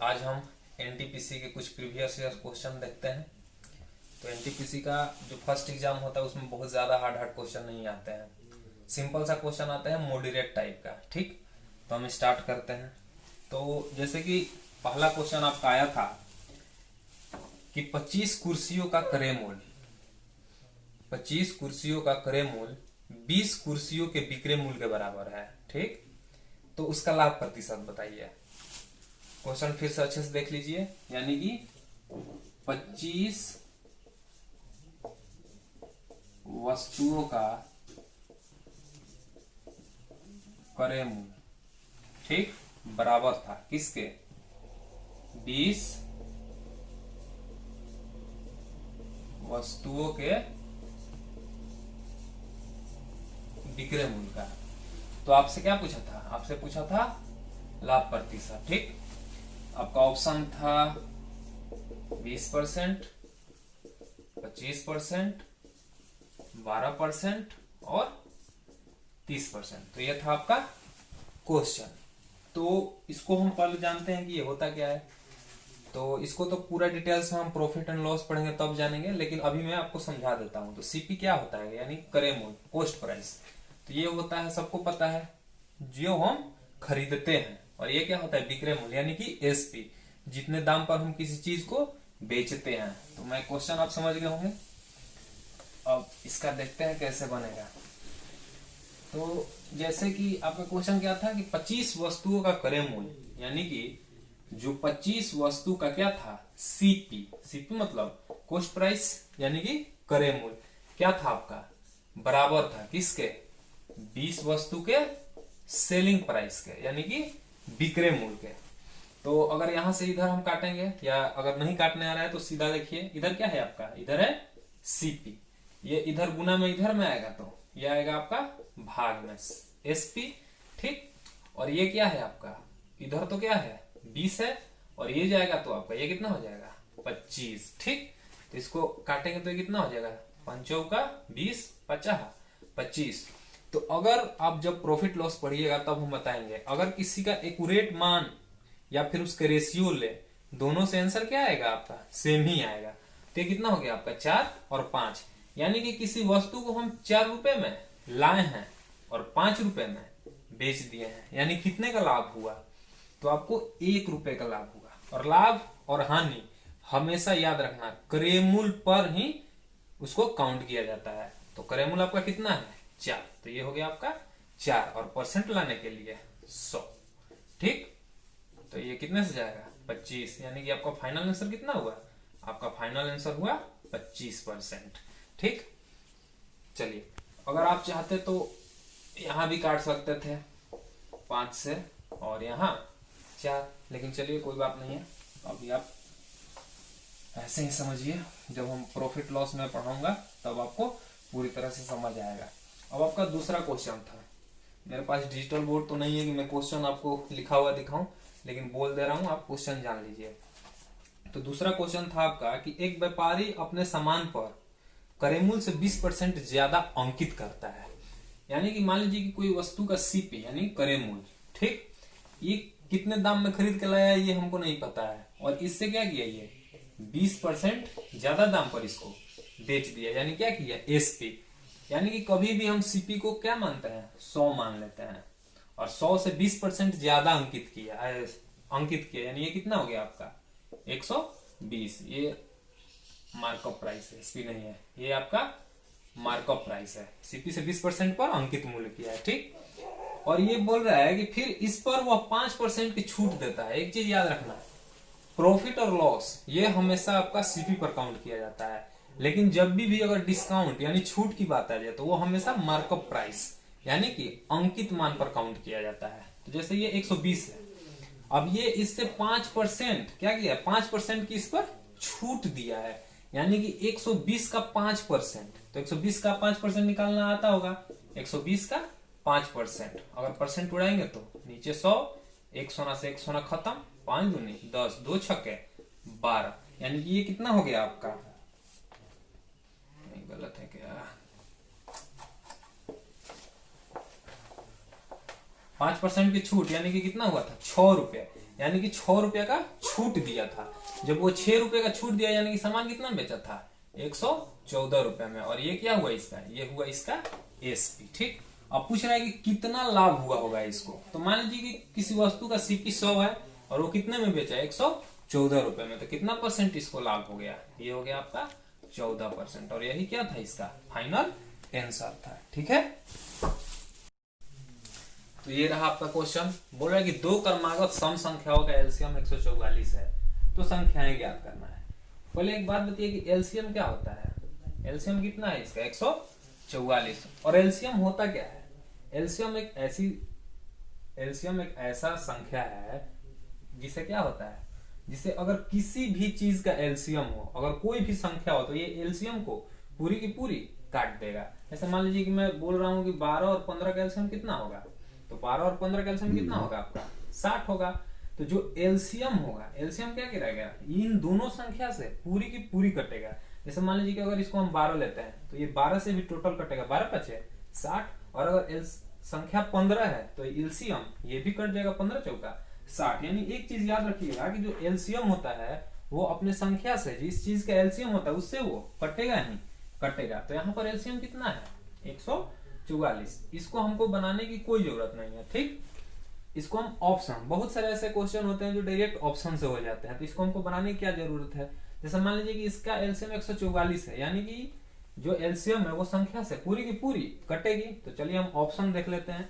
आज हम एनटीपीसी के कुछ प्रीवियस ईयर क्वेश्चन देखते हैं। तो एनटीपीसी का जो फर्स्ट एग्जाम होता है उसमें बहुत ज़्यादा हार्ड हार्ड क्वेश्चन नहीं आते हैं, सिंपल सा क्वेश्चन आता है मॉडरेट टाइप का। ठीक, तो हम स्टार्ट करते हैं। तो जैसे कि पहला क्वेश्चन आपका आया था कि 25 कुर्सियों का क्रय मूल्य 25 कुर्सियों का क्रय मूल्य 20 कुर्सियों के विक्रय मूल्य के बराबर है। ठीक, तो उसका लाभ प्रतिशत बताइए। क्वेश्चन फिर से अच्छे से देख लीजिए, यानी कि 25 वस्तुओं का क्रय मूल्य, ठीक, बराबर था किसके? 20 वस्तुओं के विक्रय मूल्य का। तो आपसे क्या पूछा था? आपसे पूछा था लाभ प्रतिशत। ठीक, आपका ऑप्शन था 20%, 25%, 12% और 30%। तो यह था आपका क्वेश्चन। तो इसको हम पहले जानते हैं कि ये होता क्या है। तो इसको तो पूरा डिटेल्स में हम प्रॉफिट एंड लॉस पढ़ेंगे तब जानेंगे, लेकिन अभी मैं आपको समझा देता हूं। तो सीपी क्या होता है, यानी क्रय मूल्य, कॉस्ट प्राइस। तो ये होता है, सबको पता है, जो हम खरीदते हैं। और ये क्या होता है? विक्रय मूल्य, यानी कि एसपी, जितने दाम पर हम किसी चीज को बेचते हैं। तो मैं क्वेश्चन आप समझ गए होंगे। अब इसका देखते हैं कैसे बनेगा। तो जैसे कि आपका क्वेश्चन क्या था कि 25 वस्तुओं का क्रय मूल्य, यानी कि जो 25 वस्तु का क्या था? सीपी। सीपी मतलब कॉस्ट प्राइस, यानी कि क्रय मूल्य क्या था आपका? बराबर था किसके? 20 वस्तु के सेलिंग प्राइस के, यानी कि विक्रय मूल्य के। तो अगर यहां से इधर हम काटेंगे, या अगर नहीं काटने आ रहा है तो सीधा देखिए, इधर क्या है आपका? इधर है सीपी। ये इधर गुना में इधर में आएगा तो ये आएगा आपका भाग में एसपी। ठीक, और ये क्या है आपका? इधर तो क्या है? 20 है, और ये जाएगा तो आपका ये कितना हो जाएगा? 25। ठीक, तो इसको काटेंगे तो ये कितना हो जाएगा? 5 का 20, 50, 25। तो अगर आप जब प्रॉफिट लॉस पढ़िएगा तब हम बताएंगे, अगर किसी का एक्यूरेट मान या फिर उसके रेशियो ले, दोनों से आंसर क्या आएगा आपका? सेम ही आएगा। तो ये कितना हो गया आपका? 4 और 5। यानी कि किसी वस्तु को हम 4 रुपए में लाए हैं और 5 रुपए में बेच दिए हैं, यानी कितने का लाभ हुआ? तो आपको 1 रुपए का लाभ हुआ। और लाभ और हानि हमेशा याद रखना, क्रय मूल्य पर ही उसको काउंट किया जाता है। तो क्रय मूल्य आपका कितना है? 4। तो ये हो गया आपका 4, और परसेंट लाने के लिए 100। ठीक, तो ये कितने से जाएगा? 25। यानी कि आपका फाइनल आंसर कितना हुआ? आपका फाइनल आंसर हुआ 25%। ठीक, चलिए, अगर आप चाहते तो यहां भी काट सकते थे 5 से, और यहां 4, लेकिन चलिए कोई बात नहीं है। अभी आप ऐसे ही समझिए, जब हम प्रॉफिट लॉस में पढ़ाऊंगा तब आपको पूरी तरह से समझ आएगा। अब आपका दूसरा क्वेश्चन था। मेरे पास डिजिटल बोर्ड तो नहीं है कि मैं क्वेश्चन आपको लिखा हुआ दिखाऊं, लेकिन बोल दे रहा हूं, आप क्वेश्चन जान लीजिए। तो दूसरा क्वेश्चन था आपका कि एक व्यापारी अपने सामान पर क्रय मूल्य से 20% ज्यादा अंकित करता है। यानी कि मान लीजिए कि कोई वस्तु का सीपी, यानी क्रय मूल्य, ठीक, ये कितने दाम में खरीद के लाया ये हमको नहीं पता है, और इससे क्या किया? ये 20% ज्यादा दाम पर इसको बेच दिया, यानी क्या किया? एसपी। यानी कि कभी भी हम सीपी को क्या मानते हैं? 100 मान लेते हैं, और 100 से 20% ज्यादा अंकित किया, यानी ये कितना हो गया आपका? 120। ये मार्कअप प्राइस है, एसपी नहीं है, ये आपका मार्कअप प्राइस है। सीपी से 20% पर अंकित मूल्य किया है। ठीक, और ये बोल रहा है कि फिर इस पर वह 5% की छूट देता है। एक चीज याद रखना, प्रॉफिट और लॉस ये हमेशा आपका सीपी पर काउंट किया जाता है, लेकिन जब भी अगर डिस्काउंट यानी छूट की बात आ जाए तो वो हमेशा मार्कअप प्राइस, यानी कि अंकित मान पर काउंट किया जाता है। तो जैसे ये 120 है, अब ये इससे 5% क्या किया? 5% की इस पर छूट दिया है, यानी कि 120 का 5%। तो 120 का 5% निकालना आता होगा। 120 का 5%, अगर परसेंट उड़ाएंगे तो नीचे 100, 1 सोना से 1 सोना खत्म, 5 दूनी 10, 2 छक्के 12। यानी कि ये कितना हो गया आपका? नहीं, गलत है क्या? 5% की छूट, यानी कि कितना हुआ था? 6 रुपए। यानी कि 6 रुपए का छूट दिया था। जब वो 6 रुपए का छूट दिया यानी कि सामान कितना में बेचा था, 114 रुपए में। और ये क्या हुआ इसका, ये हुआ इसका एसपी। ठीक, अब पूछ रहा है कि कितना लाभ हुआ होगा इसको। तो मान लीजिए कि किसी वस्तु का सीपी 100 है और वो कितने में बेचा, 114 रुपए में, तो कितना परसेंट इसको लाभ हो गया, ये हो गया आपका 14%। और यही क्या था इसका फाइनल आंसर था। ठीक है, तो ये रहा आपका क्वेश्चन। बोल रहा है कि दो क्रमागत सम संख्याओं का एलसीएम 144 है, तो संख्याएं ज्ञात करना है। पहले एक बात बताइए कि एलसीएम क्या होता है। एलसीएम कितना है इसका, 144। और एलसीएम होता क्या है, एलसीएम एक ऐसा संख्या है जिसे क्या होता है, जिसे अगर किसी भी चीज का एलसीएम हो, अगर कोई भी संख्या हो, तो ये एलसीएम को पूरी की पूरी काट देगा। जैसे मान लीजिए कि मैं बोल रहा हूं कि 12 और 15 का एलसीएम कितना होगा, तो 12 और 15 का एलसीएम कितना होगा आपका, 60 होगा। तो जो एलसीएम होगा, एलसीएम क्या करेगा, इन दोनों संख्या से पूरी की पूरी कटेगा। जैसे मान लीजिए कि अगर इसको हम 12 लेते हैं तो ये 12 से भी टोटल कटेगा, 12 पचे 60। और अगर संख्या 15 है तो एलसीएम ये भी कट जाएगा, 15 चौका 60। यानी एक चीज याद रखिएगा कि जो एलसीएम होता है वो अपने संख्या से, जिस चीज का एलसीएम होता है उससे वो कटेगा ही कटेगा। तो यहाँ पर एलसीएम कितना है, 144। इसको हमको बनाने की कोई जरूरत नहीं है। ठीक, इसको हम ऑप्शन, बहुत सारे ऐसे क्वेश्चन होते हैं जो डायरेक्ट ऑप्शन से हो जाते हैं, तो इसको हमको बनाने की क्या जरूरत है। जैसे मान लीजिए कि इसका एलसीएम 144 है, यानी कि जो एलसीएम है वो संख्या से पूरी की पूरी कटेगी। तो चलिए हम ऑप्शन देख लेते हैं।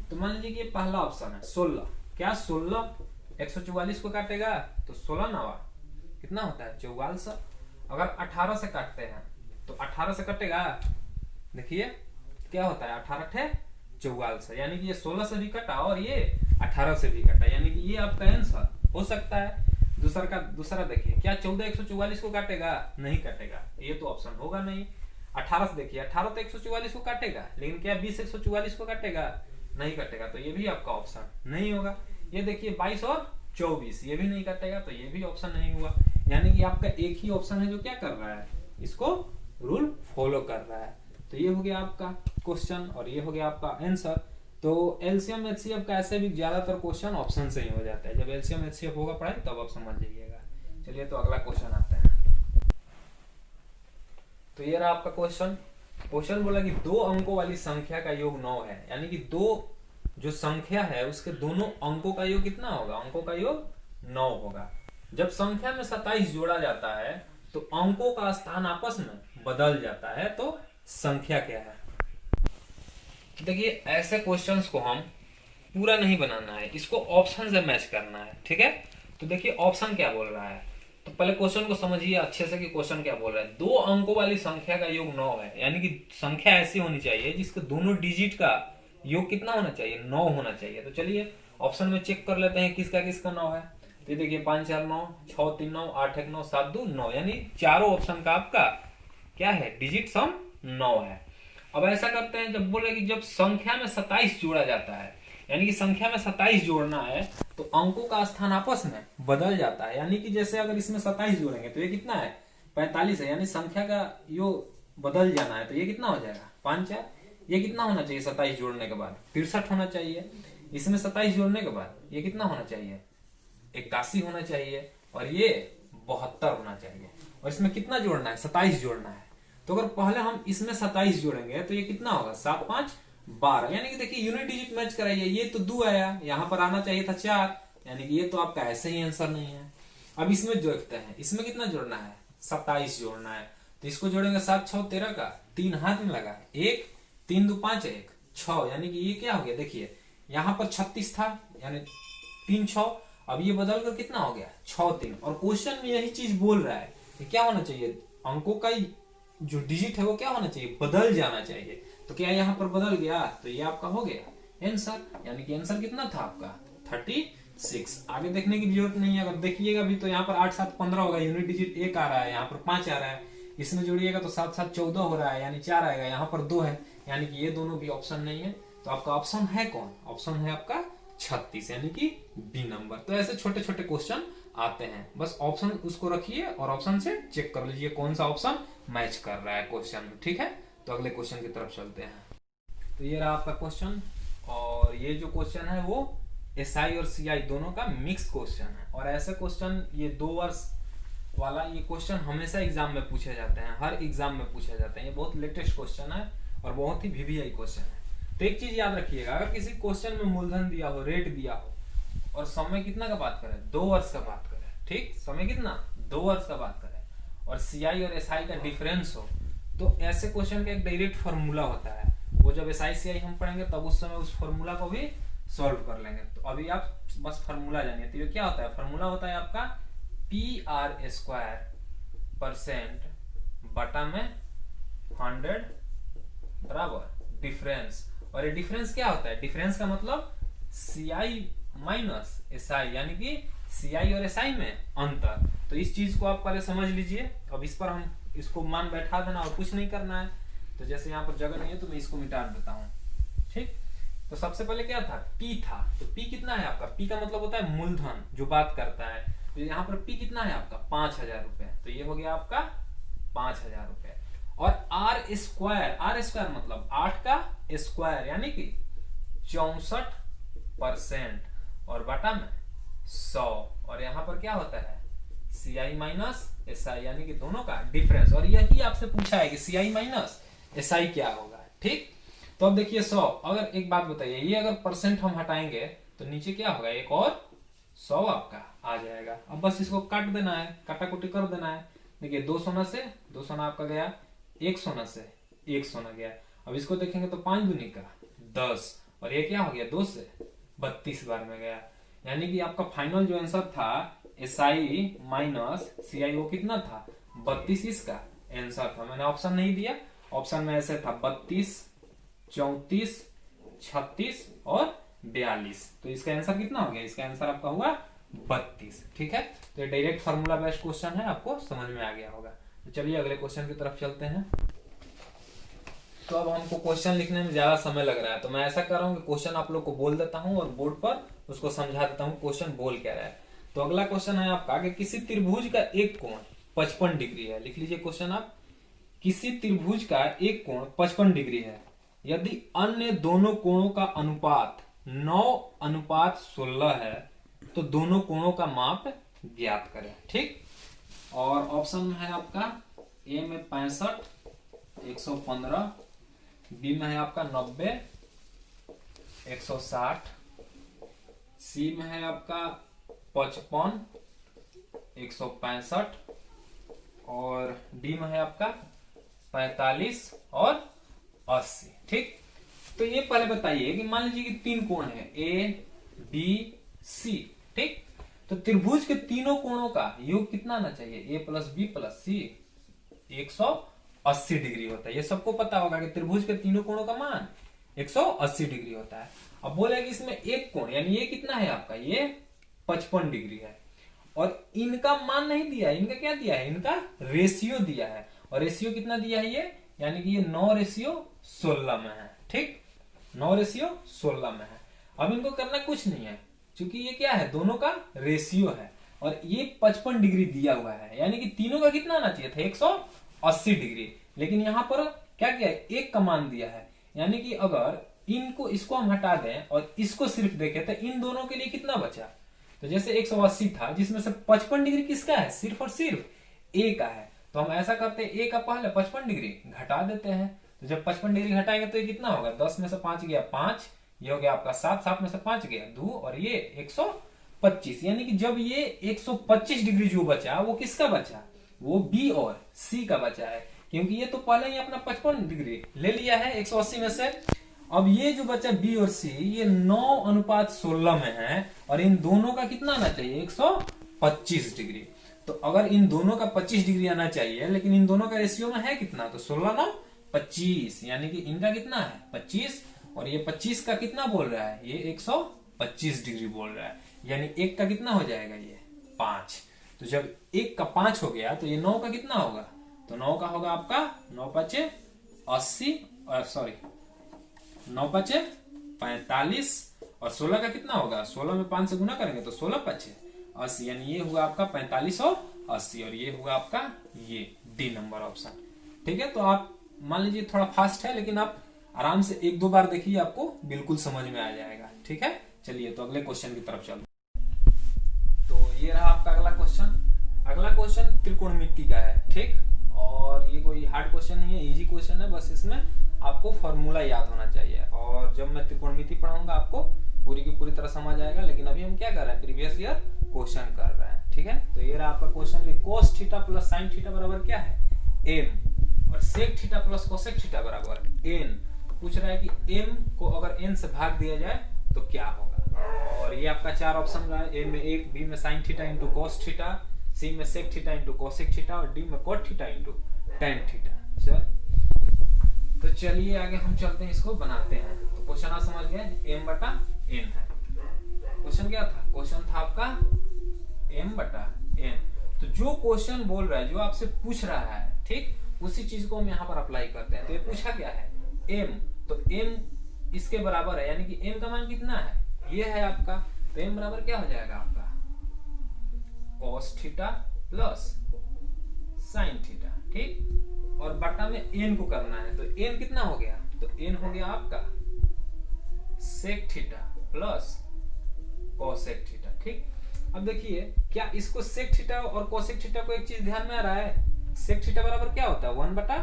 तो मान लीजिए कि पहला ऑप्शन है 16। क्या 16 144 को काटेगा, तो 16 नवा कितना होता है, 44। अगर 18 से काटते हैं तो 18 से कटेगा, देखिए क्या होता है, 18 44, यानी कि ये 16 से भी कटा और ये 18 से भी कटा, यानी कि ये आपका आंसर हो सकता है। दूसरा देखिए, क्या 14 144 को काटेगा, नहीं काटेगा, ये तो ऑप्शन होगा नहीं। 18 से देखिए, 18 तो 144 को काटेगा, लेकिन क्या 20 144 को काटेगा, नहीं काटेगा, तो ये भी आपका ऑप्शन नहीं होगा। ये देखिए 22 और 24, ये भी नहीं काटेगा, तो ये भी ऑप्शन नहीं हुआ। यानी कि आपका एक ही ऑप्शन है जो क्या कर रहा है, इसको रूल फॉलो कर रहा है। तो ये हो गया आपका क्वेश्चन और ये हो गया आपका आंसर। तो एलसीएम एचसीएफ का ऐसे भी ज्यादातर क्वेश्चन ऑप्शन से ही हो जाता है। जब एलसीएम एचसीएफ होगा पढ़ाई तब आप समझ लीजिएगा। चलिए तो अगला क्वेश्चन आता है। तो ये रहा आपका क्वेश्चन बोला कि 2 अंकों वाली संख्या का योग 9 है, यानी कि दो जो संख्या है उसके दोनों अंकों का योग कितना होगा, अंकों का योग 9 होगा। जब संख्या में 27 जोड़ा जाता है तो अंकों का स्थान आपस में बदल जाता है, तो संख्या क्या है। देखिए ऐसे क्वेश्चंस को हम पूरा नहीं बनाना है, इसको ऑप्शन से मैच करना है। ठीक है, तो देखिए ऑप्शन क्या बोल रहा है, तो पहले क्वेश्चन को समझिए अच्छे से कि क्वेश्चन क्या बोल रहा है। 2 अंकों वाली संख्या का योग 9 है, यानी कि संख्या ऐसी होनी चाहिए जिसके दोनों डिजिट का योग कितना होना चाहिए, 9 होना चाहिए। तो चलिए ऑप्शन में चेक कर लेते हैं किसका किसका 9 है। तो देखिए 5 4 9, 6 3 9, 8 1 9, 7 2 9, यानी चारों ऑप्शन का आपका क्या है, डिजिट सम 9 है। अब ऐसा करते हैं, जब बोले कि जब संख्या में 27 जोड़ा जाता है, यानी कि संख्या में 27 जोड़ना है तो अंकों का स्थान आपस में बदल जाता है। यानी कि जैसे अगर इसमें 27 जोड़ेंगे तो ये कितना है, 45 है, यानी संख्या का योग बदल जाना है, तो ये कितना हो जाएगा, 5 4, ये कितना होना चाहिए 27 जोड़ने के बाद, 63 होना चाहिए। इसमें 27 जोड़ने के बाद ये कितना होना चाहिए, 81 होना चाहिए, और ये 72 होना चाहिए। और इसमें कितना जोड़ना है, 27 जोड़ना है। तो अगर पहले हम इसमें 27 जोड़ेंगे तो ये कितना होगा, 7 5 12, यानी कि देखिए यूनिट डिजिट मैच कराइए, ये तो 2 आया, यहाँ पर आना चाहिए था 4, यानी कि ये तो आपका ऐसे ही आंसर नहीं है। अब इसमें जोड़ते हैं, इसमें कितना जोड़ना है, 27 जोड़ना है। तो इसको जोड़ेंगे 7 6 13 का 3 हाथ में लगा, 1 3 2 5 1 6, यानी कि ये क्या हो गया, देखिए यहाँ पर 36 था, यानी 3 6, अब ये बदल कर कितना हो गया, 6 3। और क्वेश्चन में यही चीज बोल रहा है कि क्या होना चाहिए, अंकों का जो डिजिट है वो क्या होना चाहिए, बदल जाना चाहिए। तो क्या यहाँ पर बदल गया, तो ये आपका हो गया आंसर, यानी कि आंसर कितना था आपका 36। आगे देखने की जरूरत नहीं है, अगर देखिएगा भी तो यहाँ पर 8 7 15 होगा, यूनिट डिजिट 1 आ रहा है, यहाँ पर 5 आ रहा है, इसमें जोड़िएगा तो 7 7 14 हो रहा है, यानी 4 आएगा, यहाँ पर 2 है, यानी कि ये दोनों भी ऑप्शन नहीं है। तो आपका ऑप्शन है कौन, ऑप्शन है आपका 36, यानी कि बी नंबर। तो ऐसे छोटे छोटे क्वेश्चन आते हैं, बस ऑप्शन उसको रखिए और ऑप्शन से चेक कर लीजिए कौन सा ऑप्शन मैच कर रहा है क्वेश्चन में। ठीक है, तो अगले क्वेश्चन की तरफ चलते हैं। तो ये रहा आपका क्वेश्चन, और ये जो क्वेश्चन है वो एसआई और सीआई दोनों का मिक्स क्वेश्चन है। और ऐसे क्वेश्चन ये 2 वर्ष वाला ये क्वेश्चन हमेशा एग्जाम में पूछे जाते हैं, हर एग्जाम में पूछे जाते हैं। ये बहुत लेटेस्ट क्वेश्चन है और बहुत ही वीवीआई क्वेश्चन है। तो एक चीज याद रखिएगा, अगर किसी क्वेश्चन में मूलधन दिया हो, रेट दिया हो और समय कितना का बात करें, 2 वर्ष का बात करें, ठीक, समय कितना 2 वर्ष का बात करें, और सीआई और एसआई का डिफरेंस हो, तो ऐसे क्वेश्चन का एक डायरेक्ट फॉर्मूला होता है। वो जब एसआई सीआई हम पढ़ेंगे तब उस समय उस फॉर्मूला को भी सॉल्व कर लेंगे। तो अभी आप बस फॉर्मूला जानिए। तो ये क्या होता है, फॉर्मूला होता है आपका PR² बटा में 100 बराबर डिफरेंस। और ये डिफरेंस क्या होता है, डिफरेंस का मतलब सीआई माइनस एसआई, यानी कि सीआई और एसआई में अंतर। तो इस चीज को आप पहले समझ लीजिए। अब इस पर हम इसको मान बैठा देना और कुछ नहीं करना है। तो जैसे यहाँ पर जगह नहीं है तो मैं इसको मिटा देता हूँ, ठीक। तो सबसे पहले क्या था, P था। तो P कितना है आपका, P का मतलब होता है मूलधन जो बात करता है। तो यहाँ पर P कितना है आपका 5000 रुपए। तो ये हो गया आपका 5000 रुपए। और R² मतलब 8 का स्क्वायर यानी कि 64% और बटा में 100। और यहाँ पर क्या होता है CI माइनस SI यानी कि दोनों का डिफरेंस। और यही आपसे पूछा है कि CI माइनस SI क्या होगा, ठीक। तो अब देखिए 100, अगर एक बात बताइए, ये अगर परसेंट हम हटाएंगे तो नीचे क्या होगा, एक और 100 आपका आ जाएगा। अब बस इसको काट देना है, काटाकुटी कर देना है। देखिए 2 सोना से 2 सोना आपका गया, 1 सोना से 1 सोना गया। अब इसको देखेंगे तो 5 दूनी का 10, और ये क्या हो गया 2 से 32 बार में गया। यानी कि आपका फाइनल जो आंसर था एसआई माइनस सीआई वो कितना था 32, इसका आंसर था। मैंने ऑप्शन नहीं दिया, ऑप्शन में ऐसे था 32, 34, 36 और 42। तो इसका आंसर कितना हो गया, इसका आंसर आपका हुआ 32, ठीक है। तो ये डायरेक्ट फार्मूला बेस्ड क्वेश्चन है, आपको समझ में आ गया होगा। तो चलिए अगले क्वेश्चन की तरफ चलते हैं। तो अब हमको क्वेश्चन लिखने में ज्यादा समय लग रहा है, तो मैं ऐसा कर रहा हूँ कि क्वेश्चन आप लोग को बोल देता हूँ और बोर्ड पर उसको समझा देता हूँ क्वेश्चन बोल क्या रहा है। तो अगला क्वेश्चन है आपका कि किसी त्रिभुज का एक कोण 55 डिग्री है। लिख लीजिए क्वेश्चन आप, किसी त्रिभुज का एक कोण 55 डिग्री है यदि अन्य दोनों कोणों का अनुपात 9:16 है तो दोनों कोणों का माप ज्ञात करें, ठीक। और ऑप्शन में है आपका ए में 65, 115, बी में है आपका 90, 160, सी में है आपका 55, 165 और डी में है आपका 45 और 80, ठीक। तो ये पहले बताइए कि मान लीजिए कि 3 कोण है ए बी सी, ठीक। तो त्रिभुज के तीनों कोणों का योग कितना आना चाहिए, ए प्लस बी प्लस सी 180 डिग्री होता है। ये सबको पता होगा कि त्रिभुज के तीनों कोणों का मान 180 डिग्री होता है। अब बोले कि इसमें एक कोण यानी ये कितना है आपका, ये 55 डिग्री है और इनका मान नहीं दिया है, इनका क्या दिया है, इनका रेशियो दिया है। और रेशियो कितना दिया है ये, यानी कि ये 9:16 में है, ठीक, 9:16 में है। अब इनको करना कुछ नहीं है क्योंकि ये क्या है, दोनों का रेशियो है और ये 55 डिग्री दिया हुआ है, यानी कि तीनों का कितना आना चाहिए था 180 डिग्री। लेकिन यहां पर क्या किया है, एक का मान दिया है, यानी कि अगर इनको इसको हम हटा दें और इसको सिर्फ देखें तो इन दोनों के लिए कितना बचा। तो जैसे 180 था जिसमें से 55 डिग्री किसका है, सिर्फ और सिर्फ ए का है। तो हम ऐसा करते हैं, ए का पहले 55 डिग्री घटा देते हैं। तो जब 55 डिग्री घटाएंगे तो ये कितना होगा, 10 में से 5 गया 5, ये हो गया आपका 7, 7 में से 5 गया 2 और ये 125। यानी कि जब ये 125 डिग्री जो बचा वो किसका बचा, वो बी और सी का बचा है, क्योंकि ये तो पहले ही अपना 55 डिग्री ले लिया है 180 में से। अब ये जो बचा बी और सी ये 9:16 में है और इन दोनों का कितना आना चाहिए 125 डिग्री। तो अगर इन दोनों का 25 डिग्री आना चाहिए लेकिन इन दोनों का रेशियो में है कितना, तो 16:9=25, यानी कि इनका कितना है 25 और ये 25 का कितना बोल रहा है, ये 125 डिग्री बोल रहा है, यानी एक का कितना हो जाएगा ये 5। तो जब एक का 5 हो गया तो ये 9 का कितना होगा, तो 9 का होगा आपका 9×5=80 और सॉरी 9×5=45 और 16 का कितना होगा, 16 में 5 से गुना करेंगे तो 16×5=80, यानी ये हुआ आपका 45 और 80 और ये हुआ आपका ये डी नंबर ऑप्शन, ठीक है। तो आप मान लीजिए थोड़ा फास्ट है लेकिन आप आराम से 1-2 बार देखिए आपको बिल्कुल समझ में आ जाएगा, ठीक है। चलिए तो अगले क्वेश्चन की तरफ चलते हैं। तो ये रहा आपका अगला क्वेश्चन। अगला क्वेश्चन त्रिकोणमिति का है, ठीक। और ये कोई हार्ड क्वेश्चन नहीं है, इजी क्वेश्चन है, बस इसमें आपको फॉर्मूला याद होना चाहिए। और जब मैं त्रिकोणमिति पढ़ाऊंगा आपको पूरी की पूरी तरह समझ आएगा, लेकिन अभी हम क्या कर रहे हैं, प्रीवियस ईयर क्वेश्चन कर रहे हैं, ठीक है। तो ये रहा आपका क्वेश्चन कि cos theta plus sin theta बराबर क्या है, m, और sec theta plus cosec theta बराबर n। पूछ रहा है कि m को अगर n से भाग दिया जाए तो क्या होगा। और ये आपका चार ऑप्शन रहा है, a में 1, b में sin theta into cos theta, c में sec theta into cosec theta और d में cot theta into tan theta. चल तो चलिए आगे हम चलते हैं, इसको बनाते हैं। तो क्वेश्चन आप समझ गए, m बटा n है। क्वेश्चन क्या था, क्वेश्चन था आपका m बटा n। तो जो क्वेश्चन बोल रहा है, जो आपसे पूछ रहा है, ठीक, उसी चीज को हम यहाँ पर अप्लाई करते हैं। तो ये पूछा क्या है, m, तो m इसके बराबर है, यानी कि m का मान कितना है, ये है आपका। तो m बराबर क्या हो जाएगा आपका, cos theta plus sin theta, ठीक। और बटा में n को करना है, तो n कितना हो गया, तो n हो गया आपका sec theta plus cosec theta, ठीक। अब देखिए क्या इसको sec थीटा और cosec थीटा को एक चीज ध्यान में आ रहा है, sec थीटा बराबर क्या होता है 1 बटा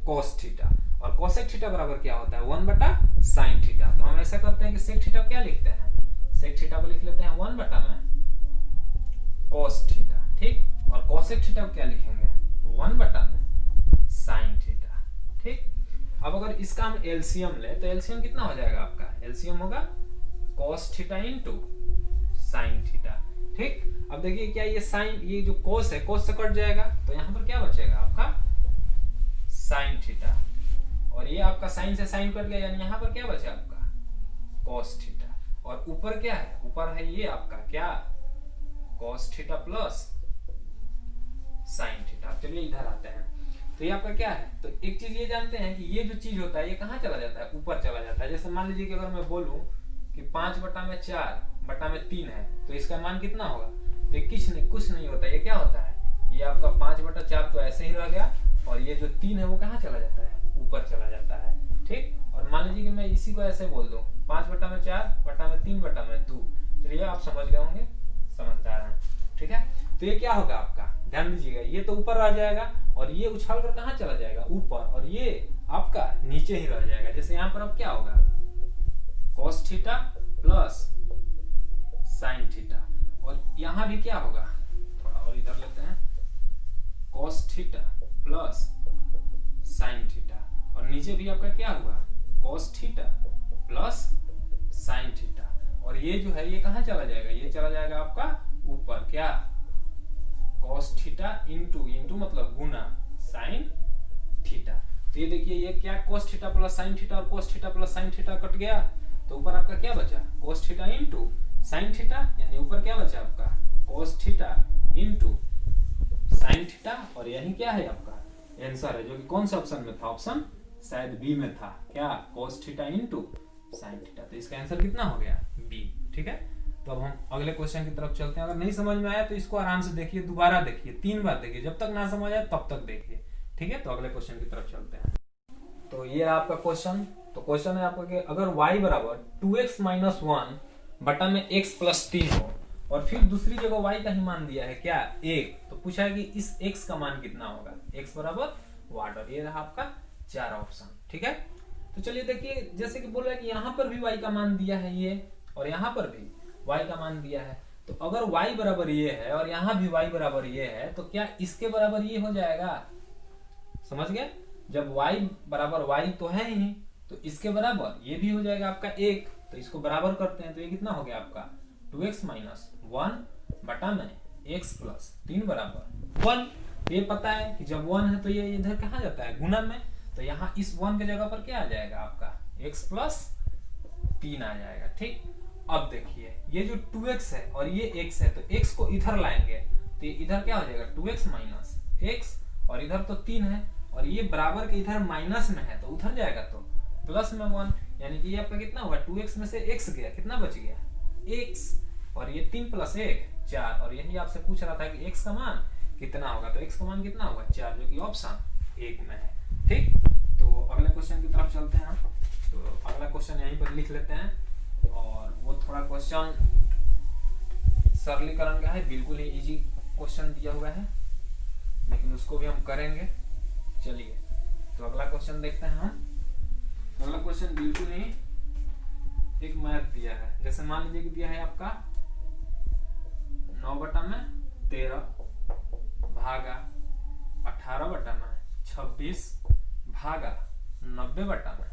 cos थीटा, और cosec थीटा बराबर क्या होता है 1 बटा sin थीटा। तो हम ऐसा करते हैं कि sec थीटा क्या लिखते हैं, sec थीटा को लिख लेते हैं 1 बटा में cos थीटा, ठीक। और cosec थीटा को क्या लिखेंगे 1 बटा में sin थीटा, ठीक। अब अगर इसका हम एलसीएम ले तो एलसीएम कितना हो जाएगा आपका, एलसीएम होगा cos theta into sin theta, ठीक। अब देखिए क्या ये sin, ये जो cos है, cos से कट जाएगा, तो यहाँ पर क्या बचेगा आपका sin थीटा, और ये आपका sin से sin कट गया, यानी यहाँ पर क्या बचा आपका cos थीटा, और ऊपर क्या है, ऊपर है ये आपका क्या cos theta plus sin theta. चलिए इधर आते हैं, तो ये आपका क्या है, तो एक चीज ये जानते हैं कि ये जो चीज होता है ये कहाँ चला जाता है, ऊपर चला जाता है। जैसे मान लीजिए कि अगर मैं बोलूं कि 5 बटा में 4 बटा में 3 है, तो इसका मान कितना होगा, तो ये कुछ नहीं होता, ये क्या होता है, ये आपका 5 बटा 4 तो ऐसे ही रह गया, और ये जो 3 है वो कहाँ चला जाता है, ऊपर चला जाता है, ठीक। और मान लीजिए कि मैं इसी को ऐसे बोल दूं 5 बटा में 4 बटा में 3 बटा में 2, चलिए आप समझ गए होंगे, समझदार हैं, ठीक है। तो ये क्या होगा आपका, ध्यान दीजिएगा, ये तो ऊपर आ जाएगा और ये उछाल कर कहाँ चला जाएगा ऊपर, और ये आपका नीचे ही रह जाएगा। जैसे यहाँ पर अब क्या होगा cos theta plus sin theta, और यहाँ भी क्या होगा, थोड़ा और इधर लेते हैं, cos theta plus sin theta, और नीचे भी आपका क्या हुआ cos theta plus sin theta, और ये जो है ये कहाँ चला जाएगा, ये चला जाएगा आपका ऊपर, क्या cos थीटा इंटू मतलब गुना sin थीटा। तो ये देखिए ये क्या cos theta plus sin theta और cos theta plus sin theta cut गया, तो ऊपर आपका क्या बचा cos theta into sin theta, यानी ऊपर क्या बचा आपका cos theta into sin theta, और यही क्या है आपका आंसर है, जो कि कौन से ऑप्शन में था, ऑप्शन शायद बी में था, क्या cos theta into sin theta. तो इसका आंसर कितना हो गया बी, ठीक है। तो अब हम अगले क्वेश्चन की तरफ चलते हैं। अगर नहीं समझ में आया तो इसको आराम से देखिए, दोबारा देखिए, 3 बार देखिए, जब तक ना समझ आए तब तक देखिए, ठीक है। तो अगले क्वेश्चन की तरफ चलते हैं। तो ये है आपका क्वेश्चन। तो क्वेश्चन है आपका कि अगर y बराबर 2x माइनस 1 बटा में x प्लस 3 हो, और फिर दूसरी जगह y का ही मान दिया है क्या 1, तो पूछा है कि इस x का मान कितना होगा, x बराबर वाट, और ये रहा आपका 4 ऑप्शन, ठीक है। तो चलिए देखिए, जैसे कि बोल रहा है कि यहाँ पर भी y का मान दिया है ये, और यहाँ पर भी y का मान दिया है, तो अगर y बराबर ये है और यहाँ भी y बराबर ये है, तो क्या इसके बराबर ये हो जाएगा, समझ गए। जब y बराबर y तो है ही नहीं, तो इसके बराबर ये भी हो जाएगा आपका 1, तो इसको बराबर करते हैं, तो ये कितना हो गया आपका 2x माइनस 1 बटा में x प्लस 3 बराबर 1। ये पता है कि जब 1 है तो ये इधर कहाँ जाता है गुणन में, तो यहाँ इस 1 के जगह पर क्या आ जाएगा आपका x प्लस 3 आ जाएगा, ठीक। अब देखिए ये जो 2x है और ये x है, तो x को इधर लाएंगे तो ये इधर क्या हो जाएगा 2x माइनस x, और इधर तो 3 है, और ये बराबर के इधर माइनस में है तो उधर जाएगा तो प्लस में 1, यानी कि ये आपका कितना हुआ 2x में से x गया, कितना बच गया x, और ये 3 प्लस 1 4, और यही आपसे पूछ रहा था कि x का मान कितना होगा, तो x का मान कितना होगा 4, जो कि ऑप्शन 1 में है, ठीक। तो अगले क्वेश्चन की तरफ चलते हैं। तो अगला क्वेश्चन यहीं पर लिख लेते हैं। और वो थोड़ा क्वेश्चन सरलीकरण का है, बिल्कुल ही इजी क्वेश्चन दिया हुआ है, लेकिन उसको भी हम करेंगे। चलिए तो अगला क्वेश्चन देखते हैं हम। अगला क्वेश्चन बिल्कुल ही एक मैथ दिया है। जैसे मान लीजिए कि दिया है आपका 9/13 भागा 18/26 भागा 90/52।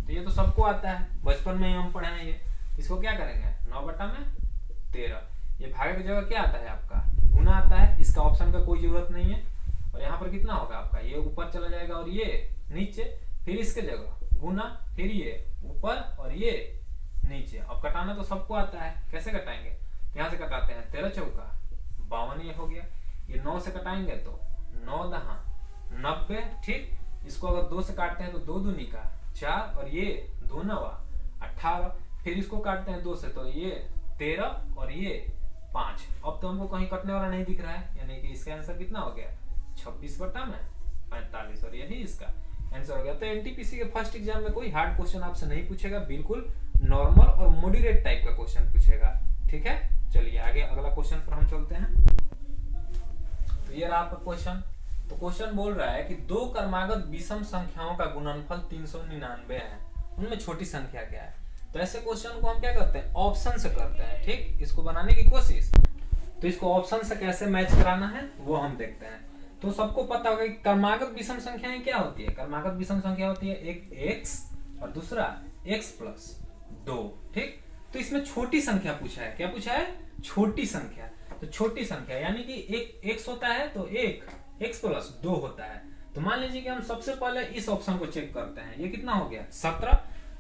तो ये तो सबको आता है, बचपन में ही हम पढ़े हैं ये। इसको क्या करेंगे, 9/13, ये भागे की जगह क्या आता है आपका, गुना आता है। इसका ऑप्शन का कोई जरूरत नहीं है। और यहाँ पर कितना होगा आपका, ये ऊपर चला जाएगा और ये नीचे, फिर इसके जगह गुना, फिर ये ऊपर और ये नीचे। अब कटाना तो सबको आता है, कैसे कटाएंगे, यहाँ से कटाते हैं, 13 चौका 52, ये हो गया। ये 9 से कटाएंगे तो 9 दहा 90, ठीक। इसको अगर 2 से काटते हैं तो 2 दूनी का 4 और ये 2 नवा 18। फिर इसको काटते हैं 2 से तो ये 13 और ये 5। अब तो हमको कहीं कटने वाला नहीं दिख रहा है, यानी कि इसका आंसर कितना हो गया, 26/45, और यही इसका आंसर हो गया। तो एनटीपीसी के फर्स्ट एग्जाम में कोई हार्ड क्वेश्चन आपसे नहीं पूछेगा, बिल्कुल नॉर्मल और मॉडरेट टाइप का क्वेश्चन पूछेगा, ठीक है। चलिए आगे अगला क्वेश्चन पर हम चलते हैं। तो ये रहा आपका क्वेश्चन। तो क्वेश्चन बोल रहा है कि दो क्रमागत विषम संख्याओं का गुणनफल 399 है, उनमें छोटी संख्या क्या है। तो ऐसे क्वेश्चन को हम क्या करते हैं, ऑप्शन से करते हैं, ठीक। इसको बनाने की कोशिश, तो इसको ऑप्शन से कैसे मैच कराना है वो हम देखते हैं। तो सबको पता होगा कि क्रमागत विषम संख्याएं क्या होती है। क्रमागत विषम संख्या होती है एक x और दूसरा x+2, ठीक। तो इसमें छोटी संख्या पूछा है, क्या पूछा है, छोटी संख्या। तो छोटी संख्या यानी कि एक x होता है तो एक x+2 होता है। तो मान लीजिए कि हम सबसे पहले इस ऑप्शन को चेक करते हैं, ये कितना हो गया 17।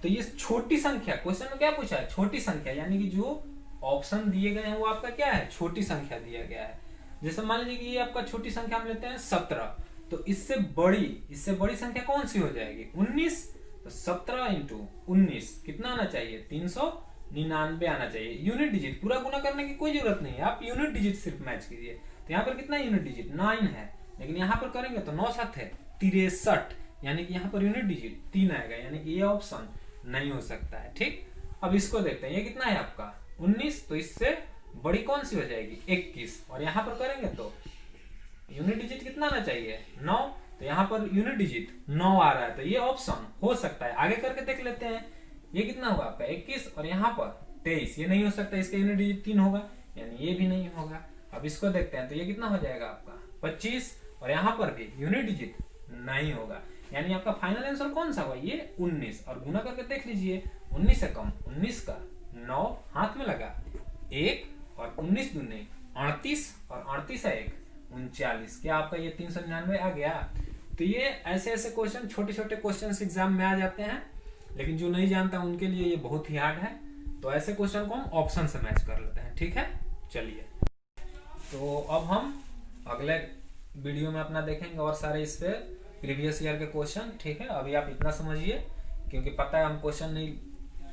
तो ये छोटी संख्या, क्वेश्चन में क्या पूछा है, छोटी संख्या, यानी कि जो ऑप्शन दिए गए हैं वो आपका क्या है, छोटी संख्या दिया गया है। जैसे मान लीजिए कि ये आपका छोटी संख्या हम लेते हैं 17, तो इससे बड़ी संख्या कौन सी हो जाएगी, 19। तो 17 × 19 कितना आना चाहिए, 399 आना चाहिए। यूनिट डिजिट, पूरा गुना करने की कोई जरूरत नहीं है, आप यूनिट डिजिट सिर्फ मैच कीजिए। तो यहाँ पर कितना यूनिट डिजिट 9 है, लेकिन यहाँ पर करेंगे तो 9 7 है 63, यानी कि यहाँ पर यूनिट डिजिट 3 आएगा, यानी कि ये ऑप्शन नहीं हो सकता है, ठीक। अब इसको देखते हैं, ये कितना है आपका 19, तो इससे बड़ी कौन सी हो जाएगी 21, और यहाँ पर करेंगे तो यूनिट डिजिट कितना आना चाहिए 9, तो यहाँ पर यूनिट डिजिट 9 आ रहा है, तो ये ऑप्शन हो सकता है। आगे करके देख लेते हैं, ये कितना होगा आपका 21 और यहाँ पर 23, ये नहीं हो सकता, इसका यूनिट डिजिट 3 होगा, यानी ये भी नहीं होगा। अब इसको देखते हैं, तो ये कितना हो जाएगा आपका 25, और यहाँ पर भी यूनिट डिजिट नहीं होगा, यानी आपका फाइनल आंसर कौन सा हुआ, ये 19। और गुना करके देख लीजिए, 19 से कम 19 का 9 हाथ में लगा 1 और 19 दूने 38 और 38 है 1 39, क्या आपका ये 399 आ गया। तो ये ऐसे ऐसे क्वेश्चन, छोटे छोटे क्वेश्चन एग्जाम में आ जाते हैं, लेकिन जो नहीं जानता उनके लिए ये बहुत ही हार्ड है। तो ऐसे क्वेश्चन को हम ऑप्शन से मैच कर लेते हैं, ठीक है। चलिए तो अब हम अगले वीडियो में अपना देखेंगे और सारे इस पे प्रीवियस ईयर के क्वेश्चन, ठीक है। अभी आप इतना समझिए, क्योंकि पता है हम क्वेश्चन नहीं,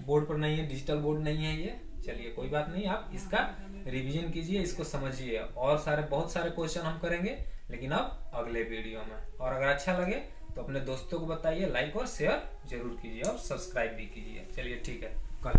बोर्ड पर नहीं है, डिजिटल बोर्ड नहीं है ये। चलिए कोई बात नहीं, आप इसका रिवीजन कीजिए, इसको समझिए, और बहुत सारे क्वेश्चन हम करेंगे, लेकिन अब अगले वीडियो में। और अगर अच्छा लगे तो अपने दोस्तों को बताइए, लाइक और शेयर जरूर कीजिए और सब्सक्राइब भी कीजिए। चलिए ठीक है, कल